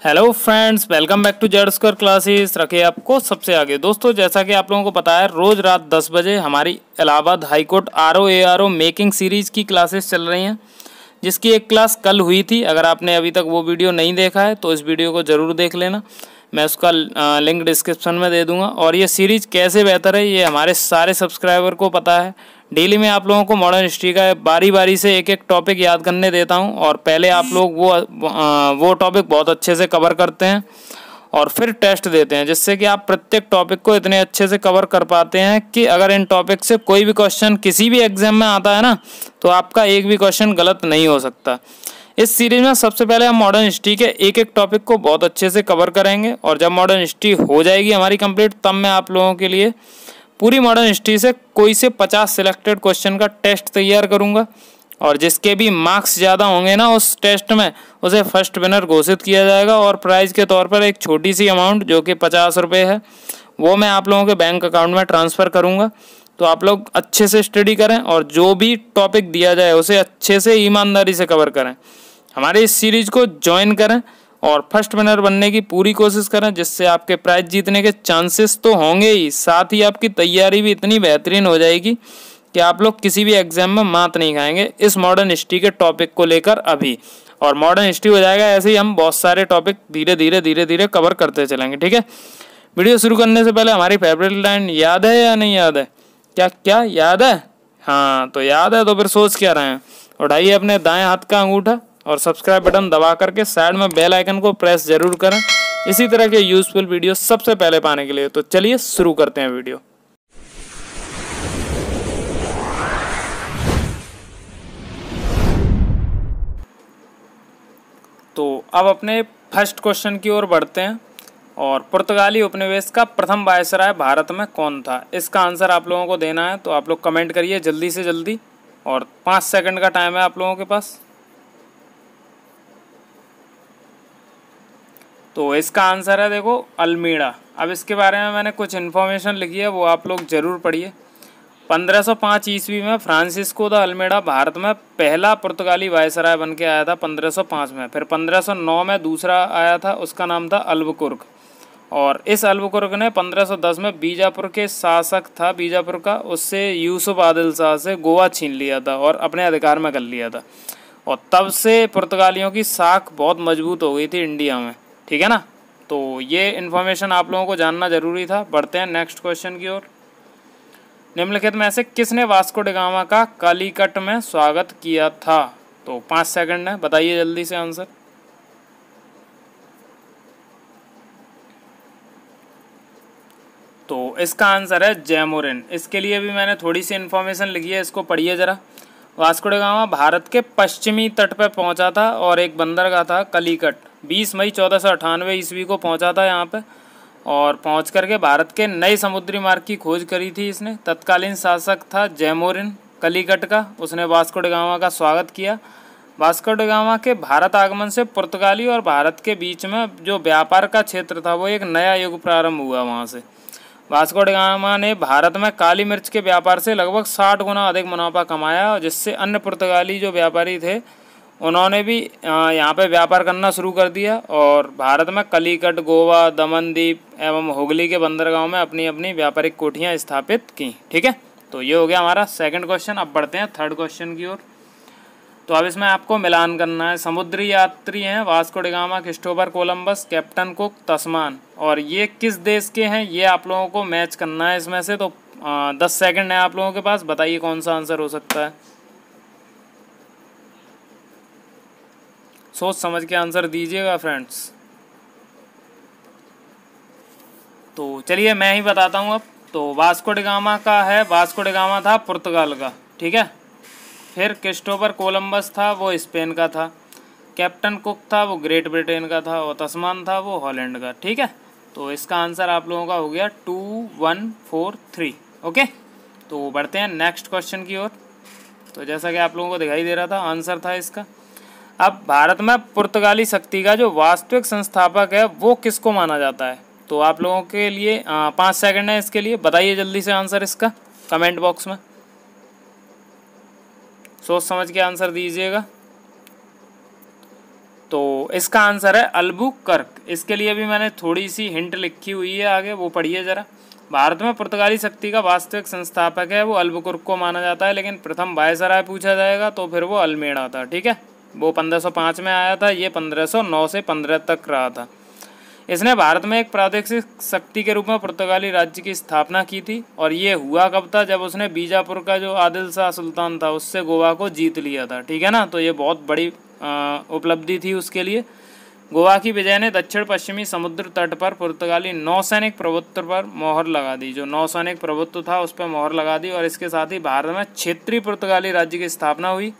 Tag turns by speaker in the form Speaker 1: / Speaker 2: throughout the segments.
Speaker 1: Hello friends, welcome back to Z square classes. रखे आपको सबसे आगे। दोस्तों, जैसा कि आप लोगों को पता है, रोज़ रात 10 बजे हमारी Allahabad high court RO making series की क्लासेस चल रही हैं, जिसकी एक क्लास कल हुई थी। अगर आपने अभी तक वो वीडियो नहीं देखा है तो इस वीडियो को ज़रूर देख लेना। मैं उसका लिंक डिस्क्रिप्शन में दे दूंगा। और ये सीरीज़ कैसे बेहतर है ये हमारे सारे सब्सक्राइबर को पता है। डेली मैं आप लोगों को मॉडर्न हिस्ट्री का बारी बारी से एक एक टॉपिक याद करने देता हूं, और पहले आप लोग वो टॉपिक बहुत अच्छे से कवर करते हैं और फिर टेस्ट देते हैं, जिससे कि आप प्रत्येक टॉपिक को इतने अच्छे से कवर कर पाते हैं कि अगर इन टॉपिक से कोई भी क्वेश्चन किसी भी एग्जाम में आता है ना, तो आपका एक भी क्वेश्चन गलत नहीं हो सकता। इस सीरीज में सबसे पहले हम मॉडर्न हिस्ट्री के एक एक टॉपिक को बहुत अच्छे से कवर करेंगे, और जब मॉडर्न हिस्ट्री हो जाएगी हमारी कंप्लीट, तब मैं आप लोगों के लिए पूरी मॉडर्न हिस्ट्री से कोई से 50 सिलेक्टेड क्वेश्चन का टेस्ट तैयार करूंगा, और जिसके भी मार्क्स ज़्यादा होंगे ना उस टेस्ट में, उसे फर्स्ट विनर घोषित किया जाएगा। और प्राइज़ के तौर पर एक छोटी सी अमाउंट जो कि 50 रुपये है, वो मैं आप लोगों के बैंक अकाउंट में ट्रांसफ़र करूँगा। तो आप लोग अच्छे से स्टडी करें और जो भी टॉपिक दिया जाए उसे अच्छे से ईमानदारी से कवर करें। हमारे इस सीरीज़ को ज्वाइन करें और फर्स्ट विनर बनने की पूरी कोशिश करें, जिससे आपके प्राइज जीतने के चांसेस तो होंगे ही, साथ ही आपकी तैयारी भी इतनी बेहतरीन हो जाएगी कि आप लोग किसी भी एग्जाम में मात नहीं खाएंगे इस मॉडर्न हिस्ट्री के टॉपिक को लेकर अभी। और मॉडर्न हिस्ट्री हो जाएगा, ऐसे ही हम बहुत सारे टॉपिक धीरे धीरे कवर करते चलेंगे। ठीक है, वीडियो शुरू करने से पहले हमारी फेवरेट लाइन याद है या नहीं याद है? क्या क्या याद है? हाँ, तो याद है तो फिर सोच क्या रहे हैं। उठाइए अपने दाएं हाथ का अंगूठा और सब्सक्राइब बटन दबा करके साइड में बेल आइकन को प्रेस जरूर करें, इसी तरह के यूजफुल वीडियो सबसे पहले पाने के लिए। तो चलिए शुरू करते हैं वीडियो। तो अब अपने फर्स्ट क्वेश्चन की ओर बढ़ते हैं। और पुर्तगाली उपनिवेश का प्रथम वायसराय भारत में कौन था? इसका आंसर आप लोगों को देना है, तो आप लोग कमेंट करिए जल्दी से जल्दी, और 5 सेकंड का टाइम है आप लोगों के पास। तो इसका आंसर है, देखो, अल्मीड़ा। अब इसके बारे में मैंने कुछ इन्फॉर्मेशन लिखी है, वो आप लोग ज़रूर पढ़िए। 1505 ईस्वी में फ्रांसिस्को द अल्मीड़ा भारत में पहला पुर्तगाली वायसराय बन के आया था 1505 में। फिर 1509 में दूसरा आया था, उसका नाम था अल्बुकुर्क। और इस अल्बुकुर्क ने 1510 में बीजापुर के शासक था बीजापुर का, उससे यूसुफ आदिल शाह से गोवा छीन लिया था और अपने अधिकार में कर लिया था। और तब से पुर्तगालियों की साख बहुत मजबूत हो गई थी इंडिया में। ठीक है ना, तो ये इन्फॉर्मेशन आप लोगों को जानना जरूरी था। बढ़ते हैं नेक्स्ट क्वेश्चन की ओर। निम्नलिखित में से किसने वास्को ड गामा का कालीकट में स्वागत किया था? तो 5 सेकंड है, बताइए जल्दी से आंसर। तो इसका आंसर है जैमोरिन। इसके लिए भी मैंने थोड़ी सी इन्फॉर्मेशन लिखी है, इसको पढ़िए ज़रा। वास्को ड गामा भारत के पश्चिमी तट पर पहुंचा था और एक बंदरगाह था कलीकट। 20 मई 1498 ईस्वी को पहुंचा था यहाँ पे, और पहुंच करके भारत के नए समुद्री मार्ग की खोज करी थी इसने। तत्कालीन शासक था जैमोरिन कलीकट का, उसने वास्को ड गामा का स्वागत किया। वास्को ड गामा के भारत आगमन से पुर्तगाली और भारत के बीच में जो व्यापार का क्षेत्र था, वो एक नया युग प्रारंभ हुआ वहाँ से। वास्को ड गामा ने भारत में काली मिर्च के व्यापार से लगभग 60 गुना अधिक मुनाफा कमाया, और जिससे अन्य पुर्तगाली जो व्यापारी थे उन्होंने भी यहाँ पे व्यापार करना शुरू कर दिया, और भारत में कलीकट, गोवा, दमनदीप एवं हुगली के बंदरगाहों में अपनी अपनी व्यापारिक कोठियाँ स्थापित की। ठीक है, तो ये हो गया हमारा सेकंड क्वेश्चन। अब बढ़ते हैं थर्ड क्वेश्चन की ओर। तो अब इसमें आपको मिलान करना है। समुद्री यात्री हैं Vasco da Gama, Christopher Columbus, Captain Cook, Tasman, और ये किस देश के हैं ये आप लोगों को मैच करना है इसमें से। तो 10 सेकंड है आप लोगों के पास, बताइए कौन सा आंसर हो सकता है। सोच समझ के आंसर दीजिएगा फ्रेंड्स। तो चलिए मैं ही बताता हूँ अब। तो वास्को ड गामा का है, वास्को ड गामा था पुर्तगाल का। ठीक है, फिर क्रिस्टोफर कोलंबस था, वो स्पेन का था। कैप्टन कुक था, वो ग्रेट ब्रिटेन का था। और तस्मान था, वो हॉलैंड का। ठीक है, तो इसका आंसर आप लोगों का हो गया 2, 1, 4, 3। ओके, तो बढ़ते हैं नेक्स्ट क्वेश्चन की ओर। तो जैसा कि आप लोगों को दिखाई दे रहा था, आंसर था इसका। अब भारत में पुर्तगाली शक्ति का जो वास्तविक संस्थापक है वो किसको माना जाता है? तो आप लोगों के लिए 5 सेकंड है इसके लिए, बताइए जल्दी से आंसर इसका कमेंट बॉक्स में। सोच समझ के आंसर दीजिएगा। तो इसका आंसर है अल्बुकर्क। इसके लिए भी मैंने थोड़ी सी हिंट लिखी हुई है आगे, वो पढ़िए ज़रा। भारत में पुर्तगाली शक्ति का वास्तविक संस्थापक है वो अल्बुकर्क को माना जाता है, लेकिन प्रथम वायसराय पूछा जाएगा तो फिर वो अल्मेड़ा था। ठीक है, वो 1505 में आया था, ये 1509 से 15 तक रहा था। इसने भारत में एक प्रादेशिक शक्ति के रूप में पुर्तगाली राज्य की स्थापना की थी, और ये हुआ कब था, जब उसने बीजापुर का जो आदिल शाह सुल्तान था उससे गोवा को जीत लिया था। ठीक है ना, तो ये बहुत बड़ी उपलब्धि थी उसके लिए। गोवा की विजय ने दक्षिण पश्चिमी समुद्र तट पर पुर्तगाली नौसैनिक प्रभुत्व पर मोहर लगा दी, जो नौसैनिक प्रभुत्व था उस पर मोहर लगा दी, और इसके साथ ही भारत में क्षेत्रीय पुर्तगाली राज्य की स्थापना हुई।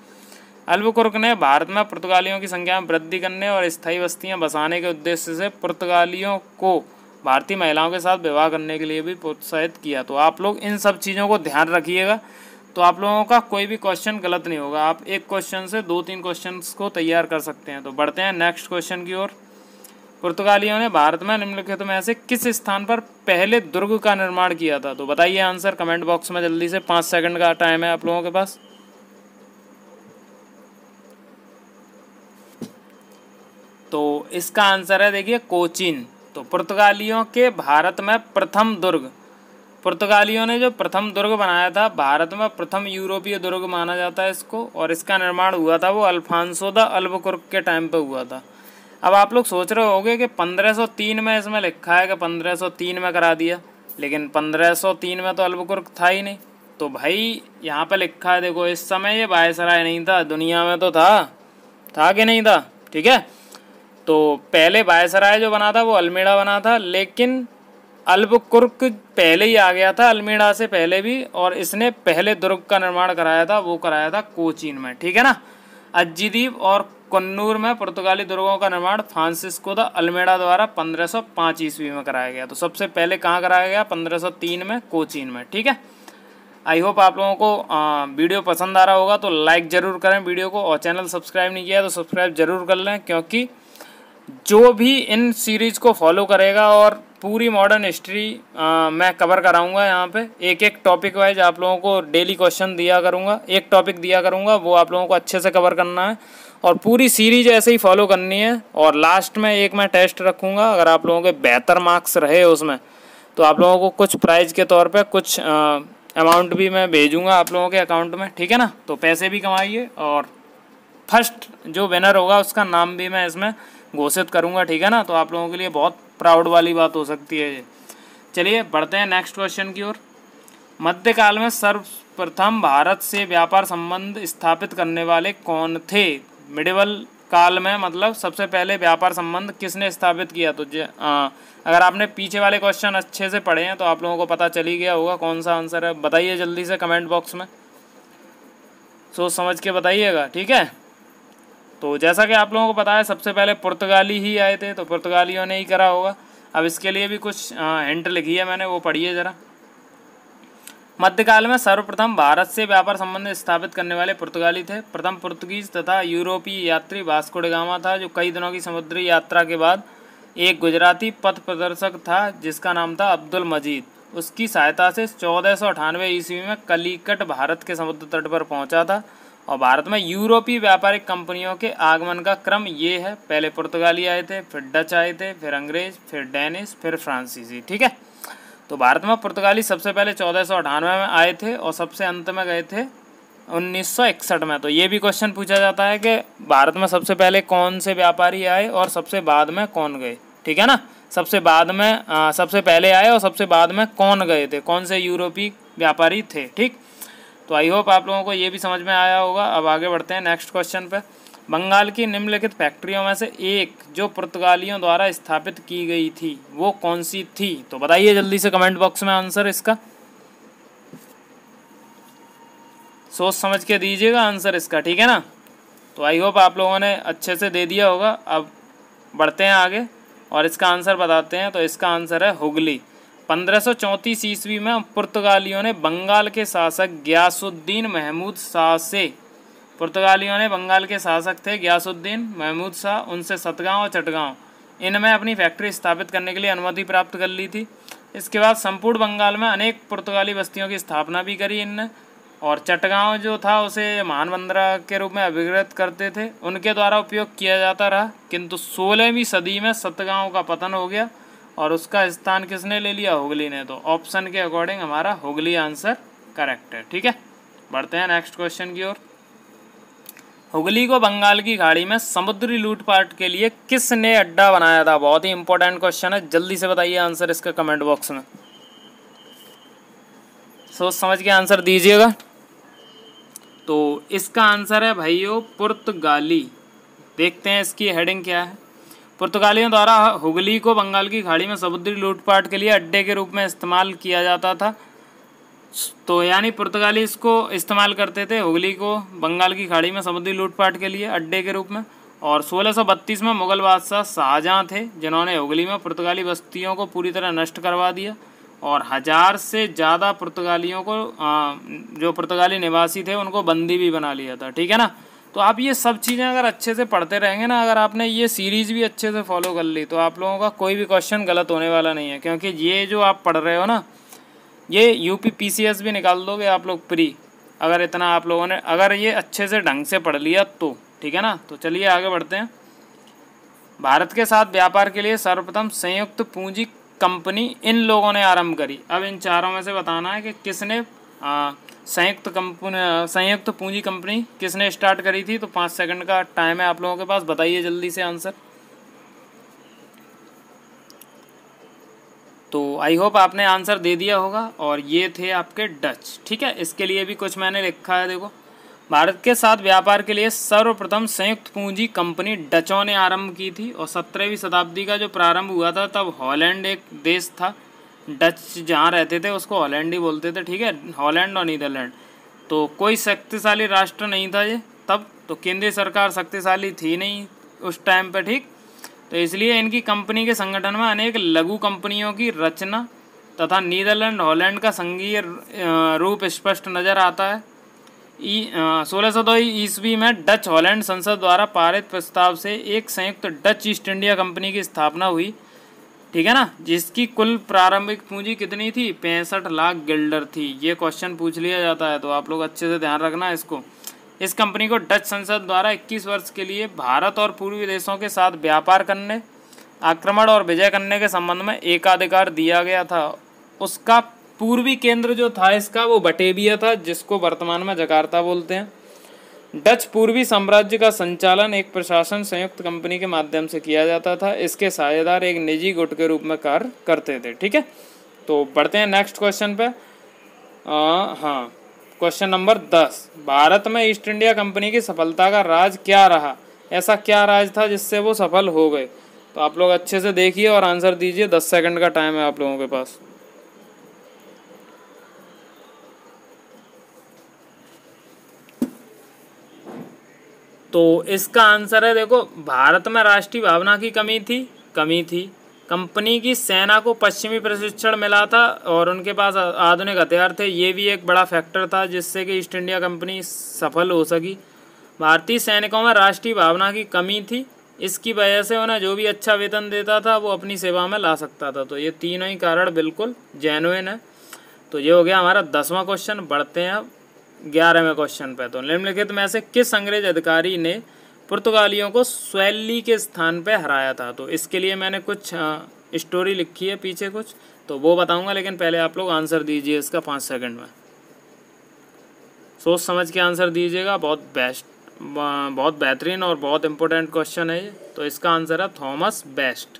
Speaker 1: अल्बुकर्क ने भारत में पुर्तगालियों की संख्या में वृद्धि करने और स्थायी बस्तियां बसाने के उद्देश्य से पुर्तगालियों को भारतीय महिलाओं के साथ विवाह करने के लिए भी प्रोत्साहित किया। तो आप लोग इन सब चीज़ों को ध्यान रखिएगा, तो आप लोगों का कोई भी क्वेश्चन गलत नहीं होगा। आप एक क्वेश्चन से 2-3 क्वेश्चंस को तैयार कर सकते हैं। तो बढ़ते हैं नेक्स्ट क्वेश्चन की ओर। पुर्तगालियों ने भारत में निम्नलिखित में से किस स्थान पर पहले दुर्ग का निर्माण किया था? तो बताइए आंसर कमेंट बॉक्स में जल्दी से, 5 सेकंड का टाइम है आप लोगों के पास। तो इसका आंसर है देखिए कोचीन। तो पुर्तगालियों के भारत में प्रथम दुर्ग, पुर्तगालियों ने जो प्रथम दुर्ग बनाया था भारत में, प्रथम यूरोपीय दुर्ग माना जाता है इसको, और इसका निर्माण हुआ था वो अल्फांसो द अल्बुकर्क के टाइम पे हुआ था। अब आप लोग सोच रहे होंगे कि 1503 में इसमें लिखा है कि 1503 में करा दिया, लेकिन 1503 में तो अल्बुकर्क था ही नहीं। तो भाई यहाँ पे लिखा है देखो, इस समय ये वायसराय नहीं था, दुनिया में तो था कि नहीं था? ठीक है, तो पहले वायसराय जो बना था वो अल्मेड़ा बना था, लेकिन अल्बुकर्क पहले ही आ गया था अल्मेड़ा से पहले भी, और इसने पहले दुर्ग का निर्माण कराया था, वो कराया था कोचीन में। ठीक है ना, अज्जी द्वीप और कन्नूर में पुर्तगाली दुर्गों का निर्माण फ्रांसिस्को द अल्मेड़ा द्वारा 1505 ईस्वी में कराया गया। तो सबसे पहले कहाँ कराया गया? 1503 में कोचीन में। ठीक है, आई होप आप लोगों को वीडियो पसंद आ रहा होगा, तो लाइक ज़रूर करें वीडियो को, और चैनल सब्सक्राइब नहीं किया तो सब्सक्राइब ज़रूर कर लें, क्योंकि जो भी इन सीरीज़ को फॉलो करेगा और पूरी मॉडर्न हिस्ट्री मैं कवर कराऊंगा यहाँ पे, एक एक टॉपिक वाइज आप लोगों को डेली क्वेश्चन दिया करूँगा, एक टॉपिक दिया करूँगा, वो आप लोगों को अच्छे से कवर करना है और पूरी सीरीज ऐसे ही फॉलो करनी है। और लास्ट में एक मैं टेस्ट रखूँगा, अगर आप लोगों के बेहतर मार्क्स रहे उसमें तो आप लोगों को कुछ प्राइज़ के तौर पर कुछ अमाउंट भी मैं भेजूँगा आप लोगों के अकाउंट में। ठीक है ना, तो पैसे भी कमाइए, और फर्स्ट जो विनर होगा उसका नाम भी मैं इसमें घोषित करूंगा। ठीक है ना, तो आप लोगों के लिए बहुत प्राउड वाली बात हो सकती है ये। चलिए बढ़ते हैं नेक्स्ट क्वेश्चन की ओर। मध्यकाल में सर्वप्रथम भारत से व्यापार संबंध स्थापित करने वाले कौन थे? मिडिवल काल में मतलब सबसे पहले व्यापार संबंध किसने स्थापित किया? तो अगर आपने पीछे वाले क्वेश्चन अच्छे से पढ़े हैं तो आप लोगों को पता चल ही गया होगा कौन सा आंसर है। बताइए जल्दी से कमेंट बॉक्स में, सोच समझ के बताइएगा। ठीक है, तो जैसा कि आप लोगों को पता है सबसे पहले पुर्तगाली ही आए थे, तो पुर्तगालियों ने ही करा होगा। अब इसके लिए भी कुछ हिंट लिखी है मैंने, वो पढ़िए ज़रा। मध्यकाल में सर्वप्रथम भारत से व्यापार संबंध स्थापित करने वाले पुर्तगाली थे। प्रथम पुर्तगीज तथा यूरोपीय यात्री वास्को ड गामा था, जो कई दिनों की समुद्री यात्रा के बाद एक गुजराती पथ प्रदर्शक था जिसका नाम था अब्दुल मजीद। उसकी सहायता से 1498 ईस्वी में कलिकट भारत के समुद्र तट पर पहुंचा था। और भारत में यूरोपीय व्यापारिक कंपनियों के आगमन का क्रम ये है, पहले पुर्तगाली आए थे, फिर डच आए थे, फिर अंग्रेज, फिर डेनिश, फिर फ्रांसीसी। ठीक है, तो भारत में पुर्तगाली सबसे पहले 1498 में आए थे और सबसे अंत में गए थे 1961 में। तो ये भी क्वेश्चन पूछा जाता है कि भारत में सबसे पहले कौन से व्यापारी आए और सबसे बाद में कौन गए। ठीक है ना, सबसे बाद में सबसे पहले आए और सबसे बाद में कौन गए थे, कौन से यूरोपीय व्यापारी थे। ठीक, तो आई होप आप लोगों को ये भी समझ में आया होगा। अब आगे बढ़ते हैं नेक्स्ट क्वेश्चन पे। बंगाल की निम्नलिखित फैक्ट्रियों में से एक जो पुर्तगालियों द्वारा स्थापित की गई थी वो कौन सी थी? तो बताइए जल्दी से कमेंट बॉक्स में आंसर इसका, सोच समझ के दीजिएगा आंसर इसका। ठीक है ना, तो आई होप आप लोगों ने अच्छे से दे दिया होगा। अब बढ़ते हैं आगे और इसका आंसर बताते हैं। तो इसका आंसर है हुगली। 1534 ईस्वी में पुर्तगालियों ने बंगाल के शासक गयासुद्दीन महमूद शाह से, पुर्तगालियों ने बंगाल के शासक थे गयासुद्दीन महमूद शाह, उनसे सतगांव और चटगांव इनमें अपनी फैक्ट्री स्थापित करने के लिए अनुमति प्राप्त कर ली थी। इसके बाद संपूर्ण बंगाल में अनेक पुर्तगाली बस्तियों की स्थापना भी करी इनने। और चटगांव जो था उसे महान बंदरगाह के रूप में अभिकृत करते थे, उनके द्वारा उपयोग किया जाता रहा। किंतु 16वीं सदी में सतगांव का पतन हो गया और उसका स्थान किसने ले लिया? हुगली ने। तो ऑप्शन के अकॉर्डिंग हमारा हुगली आंसर करेक्ट है। ठीक है, बढ़ते हैं नेक्स्ट क्वेश्चन की ओर। हुगली को बंगाल की खाड़ी में समुद्री लूटपाट के लिए किसने अड्डा बनाया था? बहुत ही इंपॉर्टेंट क्वेश्चन है, जल्दी से बताइए आंसर इसका कमेंट बॉक्स में, सोच समझ के आंसर दीजिएगा। तो इसका आंसर है भाइयों पुर्तगाली। देखते हैं इसकी हेडिंग क्या है। पुर्तगालियों द्वारा हुगली को बंगाल की खाड़ी में समुद्री लूटपाट के लिए अड्डे के रूप में इस्तेमाल किया जाता था। तो यानी पुर्तगाली इसको इस्तेमाल करते थे, हुगली को बंगाल की खाड़ी में समुद्री लूटपाट के लिए अड्डे के रूप में। और 1632 में मुगल बादशाह शाहजहाँ थे जिन्होंने हुगली में पुर्तगाली बस्तियों को पूरी तरह नष्ट करवा दिया और 1000 से ज़्यादा पुर्तगालियों को जो पुर्तगाली निवासी थे उनको बंदी भी बना लिया था। ठीक है ना। तो आप ये सब चीज़ें अगर अच्छे से पढ़ते रहेंगे ना, अगर आपने ये सीरीज़ भी अच्छे से फॉलो कर ली तो आप लोगों का कोई भी क्वेश्चन गलत होने वाला नहीं है, क्योंकि ये जो आप पढ़ रहे हो ना, ये यूपी पीसीएस भी निकाल दोगे आप लोग प्री, अगर इतना आप लोगों ने अगर ये अच्छे से ढंग से पढ़ लिया तो। ठीक है ना। तो चलिए आगे बढ़ते हैं। भारत के साथ व्यापार के लिए सर्वप्रथम संयुक्त पूंजी कंपनी इन लोगों ने आरंभ करी। अब इन चारों में से बताना है कि किसने संयुक्त पूंजी कंपनी किसने स्टार्ट करी थी। तो 5 सेकंड का टाइम है आप लोगों के पास, बताइए जल्दी से आंसर। तो आई होप आपने आंसर दे दिया होगा और ये थे आपके डच। ठीक है, इसके लिए भी कुछ मैंने लिखा है, देखो। भारत के साथ व्यापार के लिए सर्वप्रथम संयुक्त पूंजी कंपनी डचों ने आरंभ की थी और 17वीं शताब्दी का जो प्रारंभ हुआ था तब हॉलैंड एक देश था, डच जहाँ रहते थे उसको हॉलैंड ही बोलते थे। ठीक है, हॉलैंड और नीदरलैंड। तो कोई शक्तिशाली राष्ट्र नहीं था ये तब, तो केंद्रीय सरकार शक्तिशाली थी नहीं उस टाइम पर। ठीक, तो इसलिए इनकी कंपनी के संगठन में अनेक लघु कंपनियों की रचना तथा नीदरलैंड हॉलैंड का संघीय रूप स्पष्ट नजर आता है। 1602 ईस्वी में डच हॉलैंड संसद द्वारा पारित प्रस्ताव से एक संयुक्त डच ईस्ट इंडिया कंपनी की स्थापना हुई। ठीक है ना, जिसकी कुल प्रारंभिक पूंजी कितनी थी? 65 लाख गिल्डर थी। ये क्वेश्चन पूछ लिया जाता है तो आप लोग अच्छे से ध्यान रखना इसको। इस कंपनी को डच संसद द्वारा 21 वर्ष के लिए भारत और पूर्वी देशों के साथ व्यापार करने, आक्रमण और विजय करने के संबंध में एकाधिकार दिया गया था। उसका पूर्वी केंद्र जो था इसका वो बटेविया था, जिसको वर्तमान में जकार्ता बोलते हैं। डच पूर्वी साम्राज्य का संचालन एक प्रशासन संयुक्त कंपनी के माध्यम से किया जाता था। इसके साझेदार एक निजी गुट के रूप में कार्य करते थे। ठीक है, तो बढ़ते हैं नेक्स्ट क्वेश्चन पे। हाँ, क्वेश्चन नंबर 10। भारत में ईस्ट इंडिया कंपनी की सफलता का राज क्या रहा? ऐसा क्या राज था जिससे वो सफल हो गए? तो आप लोग अच्छे से देखिए और आंसर दीजिए। 10 सेकंड का टाइम है आप लोगों के पास। तो इसका आंसर है, देखो, भारत में राष्ट्रीय भावना की कमी थी। कंपनी की सेना को पश्चिमी प्रशिक्षण मिला था और उनके पास आधुनिक हथियार थे। ये भी एक बड़ा फैक्टर था जिससे कि ईस्ट इंडिया कंपनी सफल हो सकी। भारतीय सैनिकों में राष्ट्रीय भावना की कमी थी, इसकी वजह से उन्हें जो भी अच्छा वेतन देता था वो अपनी सेवा में ला सकता था। तो ये तीनों ही कारण बिल्कुल जेन्युइन है। तो ये हो गया हमारा 10वां क्वेश्चन। बढ़ते हैं अब 11वें क्वेश्चन पे। तो निम्नलिखित में से किस अंग्रेज अधिकारी ने पुर्तगालियों को स्वैली के स्थान पे हराया था? तो इसके लिए मैंने कुछ स्टोरी लिखी है पीछे कुछ, तो वो बताऊंगा, लेकिन पहले आप लोग आंसर दीजिए इसका 5 सेकंड में। सोच समझ के आंसर दीजिएगा। बहुत बेहतरीन और बहुत इंपॉर्टेंट क्वेश्चन है ये। तो इसका आंसर है थॉमस बेस्ट।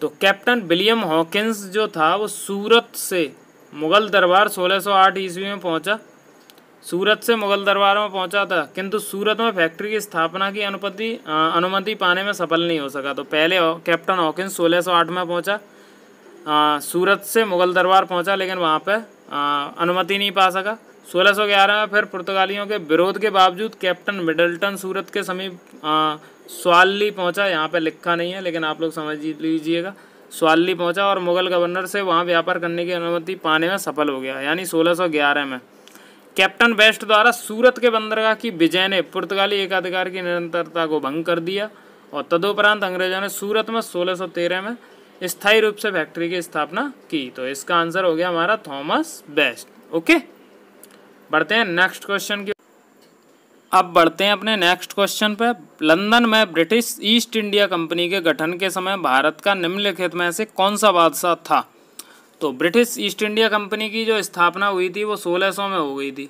Speaker 1: तो कैप्टन विलियम हॉकिंस जो था वो सूरत से मुगल दरबार 1608 ईस्वी में पहुंचा। सूरत से मुगल दरबार में पहुंचा था, किंतु सूरत में फैक्ट्री की स्थापना की अनुमति पाने में सफल नहीं हो सका। तो पहले कैप्टन हॉकिंस 1608 में पहुंचा, सूरत से मुगल दरबार पहुंचा, लेकिन वहां पे अनुमति नहीं पा सका। 1611 में फिर पुर्तगालियों के विरोध के बावजूद कैप्टन मिडल्टन सूरत के समीप स्वाली पहुंचा। यहाँ पे लिखा नहीं है लेकिन आप लोग समझ लीजिएगा, स्वाली पहुंचा और मुगल गवर्नर से वहाँ व्यापार करने की अनुमति पाने में सफल हो गया, यानी 1611 में। कैप्टन बेस्ट द्वारा सूरत के बंदरगाह की विजय ने पुर्तगाली एकाधिकार की निरंतरता को भंग कर दिया और तदुपरांत अंग्रेजों ने सूरत में 1613 में स्थायी रूप से फैक्ट्री की स्थापना की। तो इसका आंसर हो गया हमारा थॉमस बेस्ट। ओके, बढ़ते हैं नेक्स्ट क्वेश्चन की। अब बढ़ते हैं अपने नेक्स्ट क्वेश्चन पे। लंदन में ब्रिटिश ईस्ट इंडिया कंपनी के गठन के समय भारत का निम्नलिखित में से कौन सा बादशाह था? तो ब्रिटिश ईस्ट इंडिया कंपनी की जो स्थापना हुई थी वो 1600 में हो गई थी।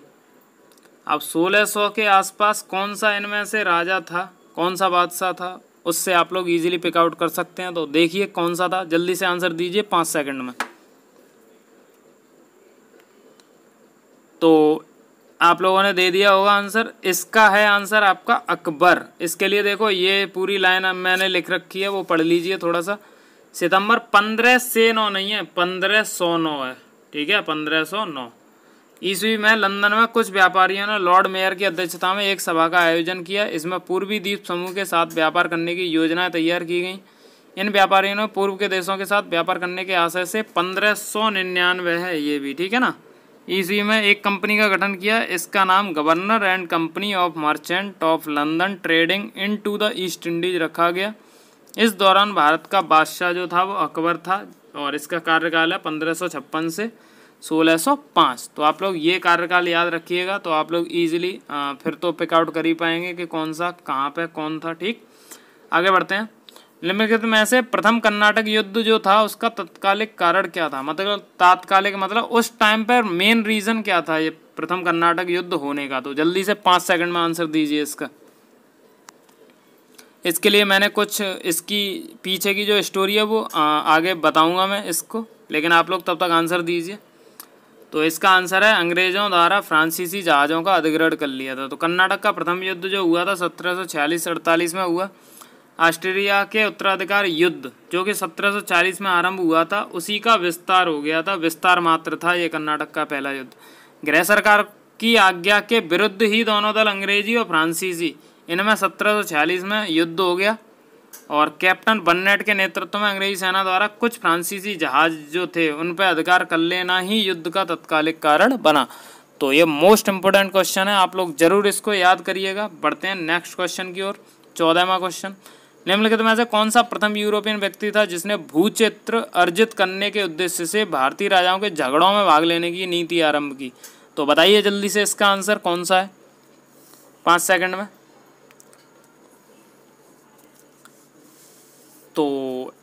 Speaker 1: अब 1600 के आसपास कौन सा इनमें से राजा था, कौन सा बादशाह था, उससे आप लोग इजीली पिक आउट कर सकते हैं। तो देखिए कौन सा था, जल्दी से आंसर दीजिए 5 सेकंड में। तो आप लोगों ने दे दिया होगा आंसर। इसका है आंसर आपका अकबर। इसके लिए देखो ये पूरी लाइन मैंने लिख रखी है, वो पढ़ लीजिए थोड़ा सा। सितंबर 15 से 9 नहीं है, 1509 है, ठीक है, 1509 ईस्वी में लंदन में कुछ व्यापारियों ने लॉर्ड मेयर की अध्यक्षता में एक सभा का आयोजन किया। इसमें पूर्वी द्वीप समूह के साथ व्यापार करने की योजनाएं तैयार की गईं। इन व्यापारियों ने पूर्व के देशों के साथ व्यापार करने के आशय से 1599 है ये भी, ठीक है ना, ईस्वी में एक कंपनी का गठन किया। इसका नाम governor and company of merchant of London trading into the East Indies रखा गया। इस दौरान भारत का बादशाह जो था वो अकबर था और इसका कार्यकाल है 1556 से 1605। तो आप लोग ये कार्यकाल याद रखिएगा तो आप लोग ईजिली फिर तो पिक आउट कर ही पाएंगे कि कौन सा कहाँ पे कौन था। ठीक, आगे बढ़ते हैं। निम्नलिखित में से प्रथम कर्नाटक युद्ध जो था उसका तत्कालिक कारण क्या था? मतलब तात्कालिक मतलब उस टाइम पर मेन रीजन क्या था ये प्रथम कर्नाटक युद्ध होने का? तो जल्दी से 5 सेकंड में आंसर दीजिए इसका। इसके लिए मैंने कुछ इसकी पीछे की जो स्टोरी है वो आगे बताऊंगा मैं इसको, लेकिन आप लोग तब तक आंसर दीजिए। तो इसका आंसर है अंग्रेजों द्वारा फ्रांसीसी जहाज़ों का अधिग्रहण कर लिया था। तो कर्नाटक का प्रथम युद्ध जो हुआ था 1746-48 में हुआ। ऑस्ट्रेलिया के उत्तराधिकार युद्ध जो कि 1740 में आरंभ हुआ था उसी का विस्तार हो गया था, विस्तार मात्र था ये कर्नाटक का पहला युद्ध। गृह सरकार की आज्ञा के विरुद्ध ही दोनों दल अंग्रेजी और फ्रांसीसी इनमें 1746 में युद्ध हो गया और कैप्टन बर्नेट के नेतृत्व में अंग्रेजी सेना द्वारा कुछ फ्रांसीसी जहाज जो थे उन पर अधिकार कर लेना ही युद्ध का तत्कालिक कारण बना। तो ये मोस्ट इंपोर्टेंट क्वेश्चन है, आप लोग जरूर इसको याद करिएगा। बढ़ते हैं नेक्स्ट क्वेश्चन की ओर। 14वां क्वेश्चन, निम्नलिखित में से कौन सा प्रथम यूरोपियन व्यक्ति था जिसने भूचित्र अर्जित करने के उद्देश्य से भारतीय राजाओं के झगड़ों में भाग लेने की नीति आरंभ की? तो बताइए जल्दी से इसका आंसर कौन सा है 5 सेकंड में। तो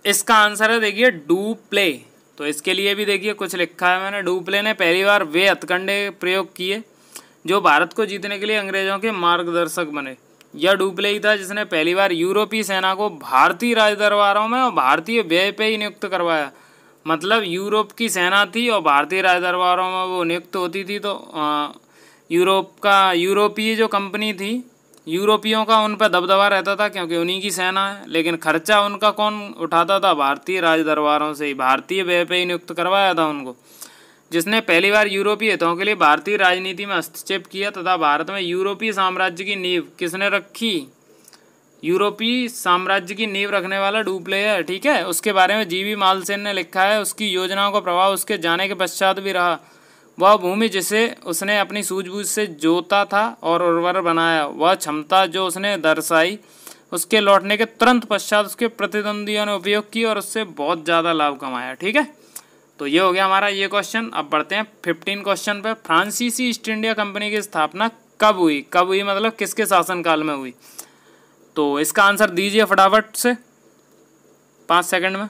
Speaker 1: इसका आंसर है देखिए डुप्ले। तो इसके लिए भी देखिए कुछ लिखा है मैंने। डुप्ले ने पहली बार वे हथकंडे प्रयोग किए जो भारत को जीतने के लिए अंग्रेजों के मार्गदर्शक बने। यह डुप्ले ही था जिसने पहली बार यूरोपीय सेना को भारतीय राजदरबारों में और भारतीय व्यय पे ही नियुक्त करवाया। मतलब यूरोप की सेना थी और भारतीय राजदरबारों में वो नियुक्त होती थी। तो यूरोपीय जो कंपनी थी यूरोपियों का उन पर दबदबा रहता था क्योंकि उन्हीं की सेना है, लेकिन खर्चा उनका कौन उठाता था? भारतीय राजदरबारों से ही, भारतीय व्यय पे ही नियुक्त करवाया था उनको। जिसने पहली बार यूरोपीय हितों के लिए भारतीय राजनीति में हस्तक्षेप किया तथा भारत में यूरोपीय साम्राज्य की नींव किसने रखी? यूरोपीय साम्राज्य की नींव रखने वाला डुप्ले है, ठीक है। उसके बारे में जीवी मालसेन ने लिखा है, उसकी योजनाओं का प्रभाव उसके जाने के पश्चात भी रहा। वह भूमि जिसे उसने अपनी सूझबूझ से जोता था और उर्वर बनाया, वह क्षमता जो उसने दर्शाई उसके लौटने के तुरंत पश्चात उसके प्रतिद्वंदियों ने उपयोग की और उससे बहुत ज़्यादा लाभ कमाया, ठीक है। तो ये हो गया हमारा ये क्वेश्चन। अब बढ़ते हैं 15 क्वेश्चन पे। फ्रांसीसी ईस्ट इंडिया कंपनी की स्थापना कब हुई? कब हुई मतलब किसके शासनकाल में हुई? तो इसका आंसर दीजिए फटाफट से 5 सेकंड में,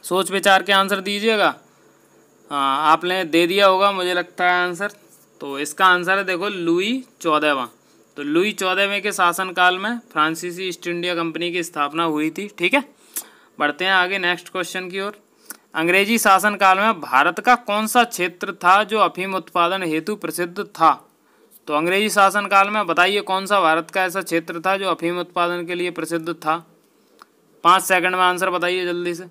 Speaker 1: सोच विचार के आंसर दीजिएगा। हाँ, आपने दे दिया होगा मुझे लगता है आंसर। तो इसका आंसर है देखो लुई 14वां। तो लुई 14वें के शासनकाल में फ्रांसीसी ईस्ट इंडिया कंपनी की स्थापना हुई थी, ठीक है। बढ़ते हैं आगे नेक्स्ट क्वेश्चन की ओर। अंग्रेजी शासनकाल में भारत का कौन सा क्षेत्र था जो अफीम उत्पादन हेतु प्रसिद्ध था? तो अंग्रेजी शासनकाल में बताइए कौन सा भारत का ऐसा क्षेत्र था जो अफीम उत्पादन के लिए प्रसिद्ध था? 5 सेकंड में आंसर बताइए जल्दी से।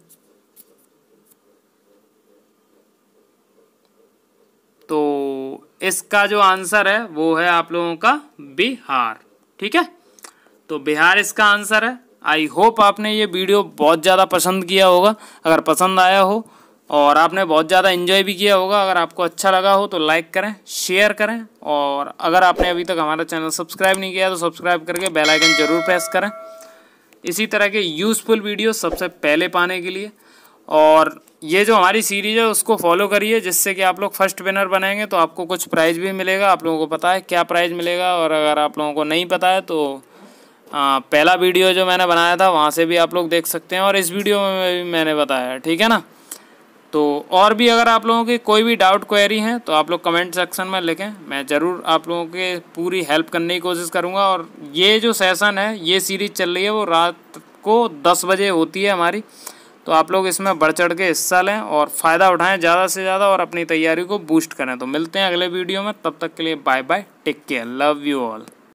Speaker 1: तो इसका जो आंसर है वो है आप लोगों का बिहार, ठीक है। तो बिहार इसका आंसर है। आई होप आपने ये वीडियो बहुत ज़्यादा पसंद किया होगा। अगर पसंद आया हो और आपने बहुत ज़्यादा एंजॉय भी किया होगा, अगर आपको अच्छा लगा हो तो लाइक करें, शेयर करें, और अगर आपने अभी तक हमारा चैनल सब्सक्राइब नहीं किया तो सब्सक्राइब करके बेल आइकन ज़रूर प्रेस करें इसी तरह के यूज़फुल वीडियो सबसे पहले पाने के लिए। और ये जो हमारी सीरीज है उसको फॉलो करिए, जिससे कि आप लोग फर्स्ट विनर बनेंगे तो आपको कुछ प्राइज़ भी मिलेगा। आप लोगों को पता है क्या प्राइज़ मिलेगा, और अगर आप लोगों को नहीं पता है तो पहला वीडियो जो मैंने बनाया था वहाँ से भी आप लोग देख सकते हैं, और इस वीडियो में भी मैंने बताया है, ठीक है ना। तो और भी अगर आप लोगों की कोई भी डाउट क्वेरी है तो आप लोग कमेंट सेक्शन में लिखें, मैं ज़रूर आप लोगों के पूरी हेल्प करने की कोशिश करूँगा। और ये जो सेशन है, ये सीरीज़ चल रही है, वो रात को 10 बजे होती है हमारी, तो आप लोग इसमें बढ़ चढ़ के हिस्सा लें और फ़ायदा उठाएं ज़्यादा से ज़्यादा, और अपनी तैयारी को बूस्ट करें। तो मिलते हैं अगले वीडियो में, तब तक के लिए bye bye, take care, love you all.